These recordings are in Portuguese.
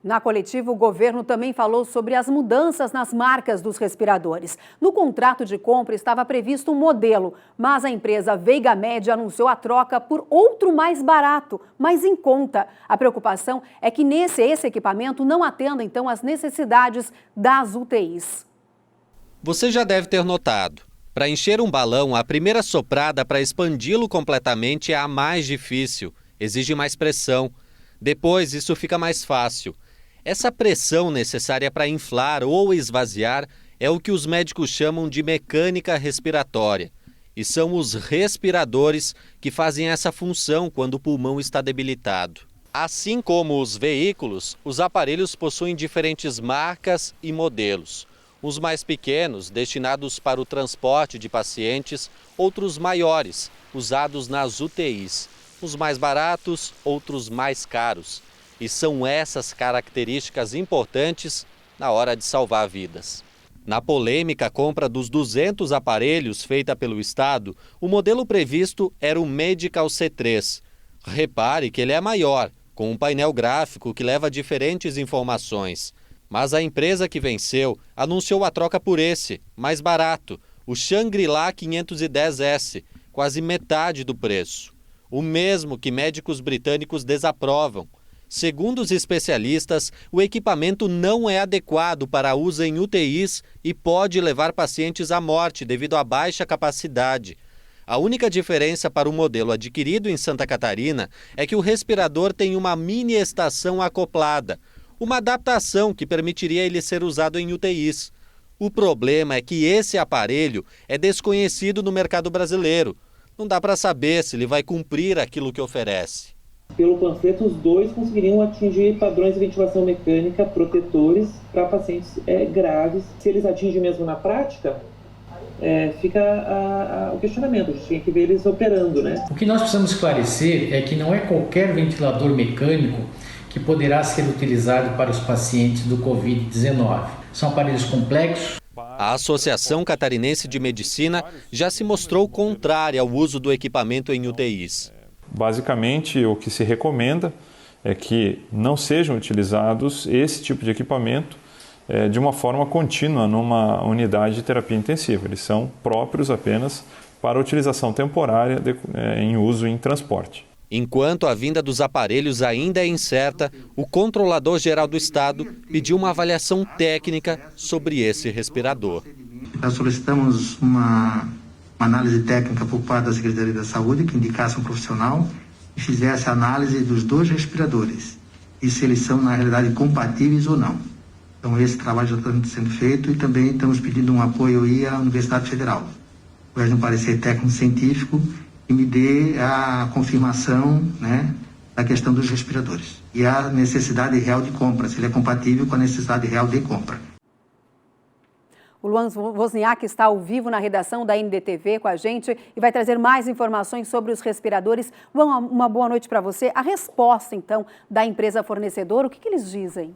Na coletiva, o governo também falou sobre as mudanças nas marcas dos respiradores. No contrato de compra estava previsto um modelo, mas a empresa Veiga Med anunciou a troca por outro mais barato, mais em conta. A preocupação é que esse equipamento não atenda, então, às necessidades das UTIs. Você já deve ter notado. Para encher um balão, a primeira soprada para expandi-lo completamente é a mais difícil. Exige mais pressão. Depois, isso fica mais fácil. Essa pressão necessária para inflar ou esvaziar é o que os médicos chamam de mecânica respiratória. E são os respiradores que fazem essa função quando o pulmão está debilitado. Assim como os veículos, os aparelhos possuem diferentes marcas e modelos. Uns mais pequenos, destinados para o transporte de pacientes, outros maiores, usados nas UTIs. Uns mais baratos, outros mais caros. E são essas características importantes na hora de salvar vidas. Na polêmica compra dos 200 aparelhos feita pelo Estado, o modelo previsto era o Medical C3. Repare que ele é maior, com um painel gráfico que leva diferentes informações. Mas a empresa que venceu anunciou a troca por esse, mais barato, o Shangri-La 510S, quase metade do preço. O mesmo que médicos britânicos desaprovam. Segundo os especialistas, o equipamento não é adequado para uso em UTIs e pode levar pacientes à morte devido à baixa capacidade. A única diferença para o modelo adquirido em Santa Catarina é que o respirador tem uma mini estação acoplada, uma adaptação que permitiria ele ser usado em UTIs. O problema é que esse aparelho é desconhecido no mercado brasileiro. Não dá para saber se ele vai cumprir aquilo que oferece. Pelo panfleto, os dois conseguiriam atingir padrões de ventilação mecânica protetores para pacientes graves. Se eles atingem mesmo na prática, fica o questionamento. A gente tem que ver eles operando, né? O que nós precisamos esclarecer é que não é qualquer ventilador mecânico que poderá ser utilizado para os pacientes do Covid-19. São aparelhos complexos. A Associação Catarinense de Medicina já se mostrou contrária ao uso do equipamento em UTIs. Basicamente, o que se recomenda é que não sejam utilizados esse tipo de equipamento de uma forma contínua numa unidade de terapia intensiva. Eles são próprios apenas para utilização temporária em uso em transporte. Enquanto a vinda dos aparelhos ainda é incerta, o Controlador-Geral do Estado pediu uma avaliação técnica sobre esse respirador. Nós solicitamos uma análise técnica por parte da Secretaria da Saúde que indicasse um profissional e fizesse a análise dos dois respiradores e se eles são, na realidade, compatíveis ou não. Então, esse trabalho já está sendo feito e também estamos pedindo um apoio aí à Universidade Federal, através de um parecer técnico-científico que me dê a confirmação, né, da questão dos respiradores e a necessidade real de compra, se ele é compatível com a necessidade real de compra. O Luan Wozniak está ao vivo na redação da NDTV com a gente e vai trazer mais informações sobre os respiradores. Luan, uma boa noite para você. A resposta, então, da empresa fornecedora, o que eles dizem?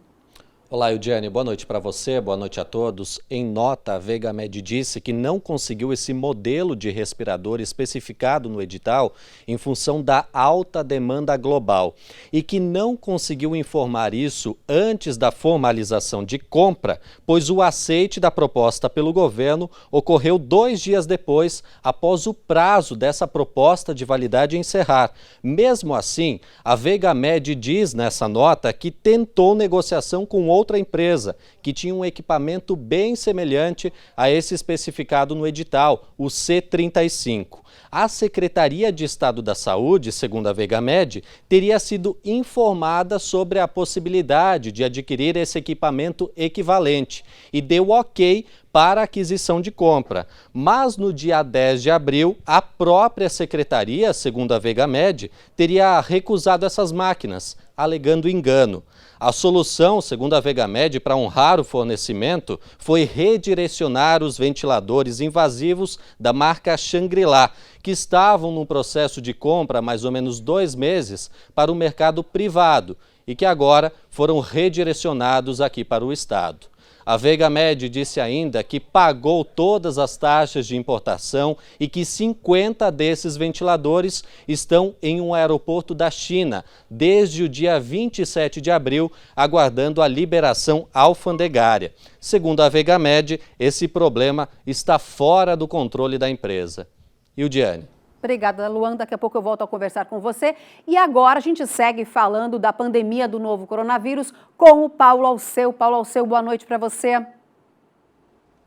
Olá, Eudiane, boa noite para você, boa noite a todos. Em nota, a Veiga Med disse que não conseguiu esse modelo de respirador especificado no edital em função da alta demanda global e que não conseguiu informar isso antes da formalização de compra, pois o aceite da proposta pelo governo ocorreu 2 dias depois, após o prazo dessa proposta de validade encerrar. Mesmo assim, a Veiga Med diz nessa nota que tentou negociação com outra empresa que tinha um equipamento bem semelhante a esse especificado no edital, o C35. A Secretaria de Estado da Saúde, segundo a Veiga Med, teria sido informada sobre a possibilidade de adquirir esse equipamento equivalente e deu ok para a aquisição de compra. Mas no dia 10 de abril, a própria secretaria, segundo a Veiga Med, teria recusado essas máquinas, alegando engano. A solução, segundo a Veiga Med, para honrar o fornecimento, foi redirecionar os ventiladores invasivos da marca Shangri-La, que estavam num processo de compra há mais ou menos 2 meses para o mercado privado e que agora foram redirecionados aqui para o Estado. A Veigamed disse ainda que pagou todas as taxas de importação e que 50 desses ventiladores estão em um aeroporto da China desde o dia 27 de abril, aguardando a liberação alfandegária. Segundo a Veigamed, esse problema está fora do controle da empresa. E o Diane? Obrigada, Luan. Daqui a pouco eu volto a conversar com você. E agora a gente segue falando da pandemia do novo coronavírus com o Paulo Alceu. Paulo Alceu, boa noite para você.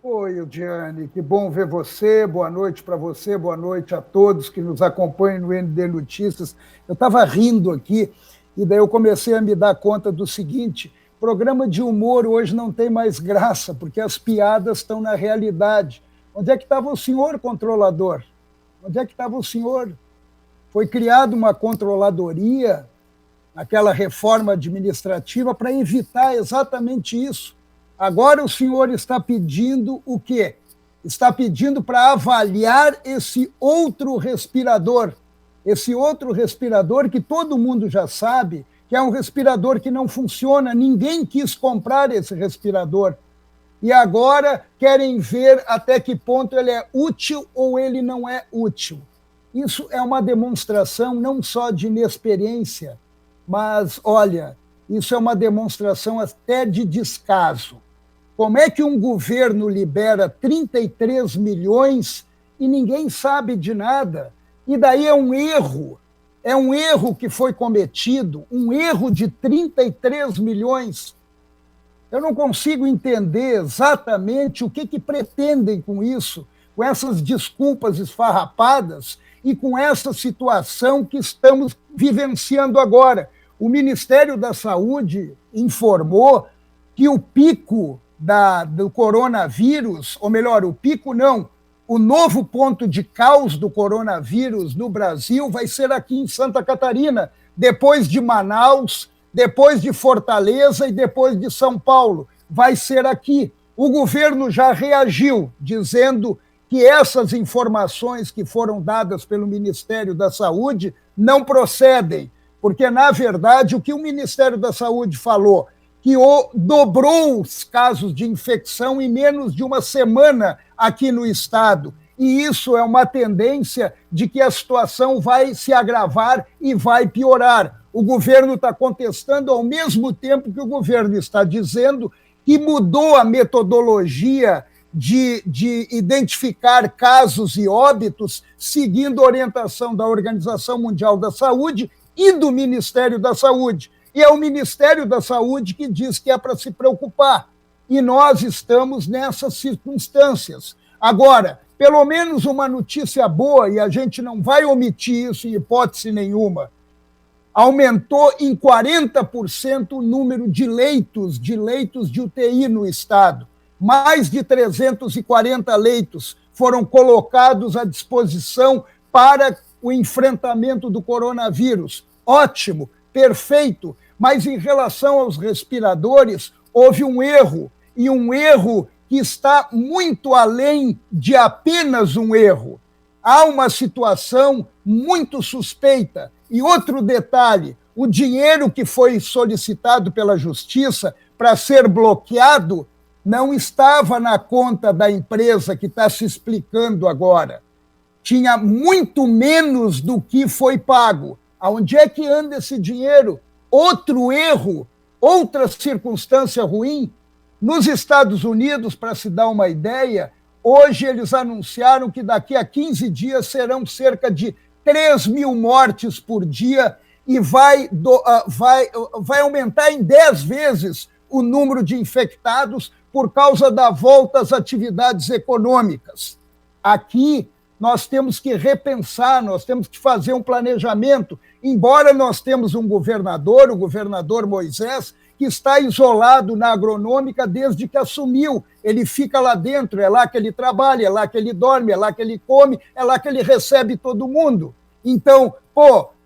Oi, Diane, que bom ver você. Boa noite para você, boa noite a todos que nos acompanham no ND Notícias. Eu estava rindo aqui e daí eu comecei a me dar conta do seguinte: programa de humor hoje não tem mais graça, porque as piadas estão na realidade. Onde é que estava o senhor controlador? Onde é que estava o senhor? Foi criada uma controladoria, aquela reforma administrativa, para evitar exatamente isso. Agora o senhor está pedindo o quê? Está pedindo para avaliar esse outro respirador. Esse outro respirador que todo mundo já sabe que é um respirador que não funciona. Ninguém quis comprar esse respirador. E agora querem ver até que ponto ele é útil ou ele não é útil. Isso é uma demonstração não só de inexperiência, mas, olha, isso é uma demonstração até de descaso. Como é que um governo libera 33 milhões e ninguém sabe de nada? E daí é um erro que foi cometido, um erro de 33 milhões. Eu não consigo entender exatamente o que pretendem com isso, com essas desculpas esfarrapadas e com essa situação que estamos vivenciando agora. O Ministério da Saúde informou que o pico do coronavírus, ou melhor, o pico não, o novo ponto de caos do coronavírus no Brasil vai ser aqui em Santa Catarina, depois de Manaus, depois de Fortaleza e depois de São Paulo. Vai ser aqui. O governo já reagiu, dizendo que essas informações que foram dadas pelo Ministério da Saúde não procedem, porque, na verdade, o que o Ministério da Saúde falou, que dobrou os casos de infecção em menos de uma semana aqui no estado. E isso é uma tendência de que a situação vai se agravar e vai piorar. O governo está contestando ao mesmo tempo que o governo está dizendo que mudou a metodologia de identificar casos e óbitos, seguindo a orientação da Organização Mundial da Saúde e do Ministério da Saúde. E é o Ministério da Saúde que diz que é para se preocupar. E nós estamos nessas circunstâncias. Agora, pelo menos uma notícia boa, e a gente não vai omitir isso em hipótese nenhuma, aumentou em 40% o número de leitos de UTI no estado. Mais de 340 leitos foram colocados à disposição para o enfrentamento do coronavírus. Ótimo, perfeito, mas em relação aos respiradores, houve um erro, e um erro que está muito além de apenas um erro. Há uma situação muito suspeita. E outro detalhe, o dinheiro que foi solicitado pela Justiça para ser bloqueado não estava na conta da empresa que está se explicando agora. Tinha muito menos do que foi pago. Aonde é que anda esse dinheiro? Outro erro, outra circunstância ruim. Nos Estados Unidos, para se dar uma ideia, hoje eles anunciaram que daqui a 15 dias serão cerca de 3 mil mortes por dia e vai aumentar em 10 vezes o número de infectados por causa da volta às atividades econômicas. Aqui nós temos que repensar, nós temos que fazer um planejamento, embora nós temos um governador, o governador Moisés, que está isolado na agronômica desde que assumiu. Ele fica lá dentro, é lá que ele trabalha, é lá que ele dorme, é lá que ele come, é lá que ele recebe todo mundo. Então,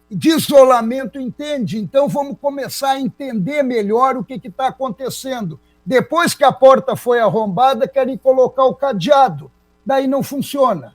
de isolamento entende? Então vamos começar a entender melhor o que está acontecendo. Depois que a porta foi arrombada, querem colocar o cadeado. Daí não funciona.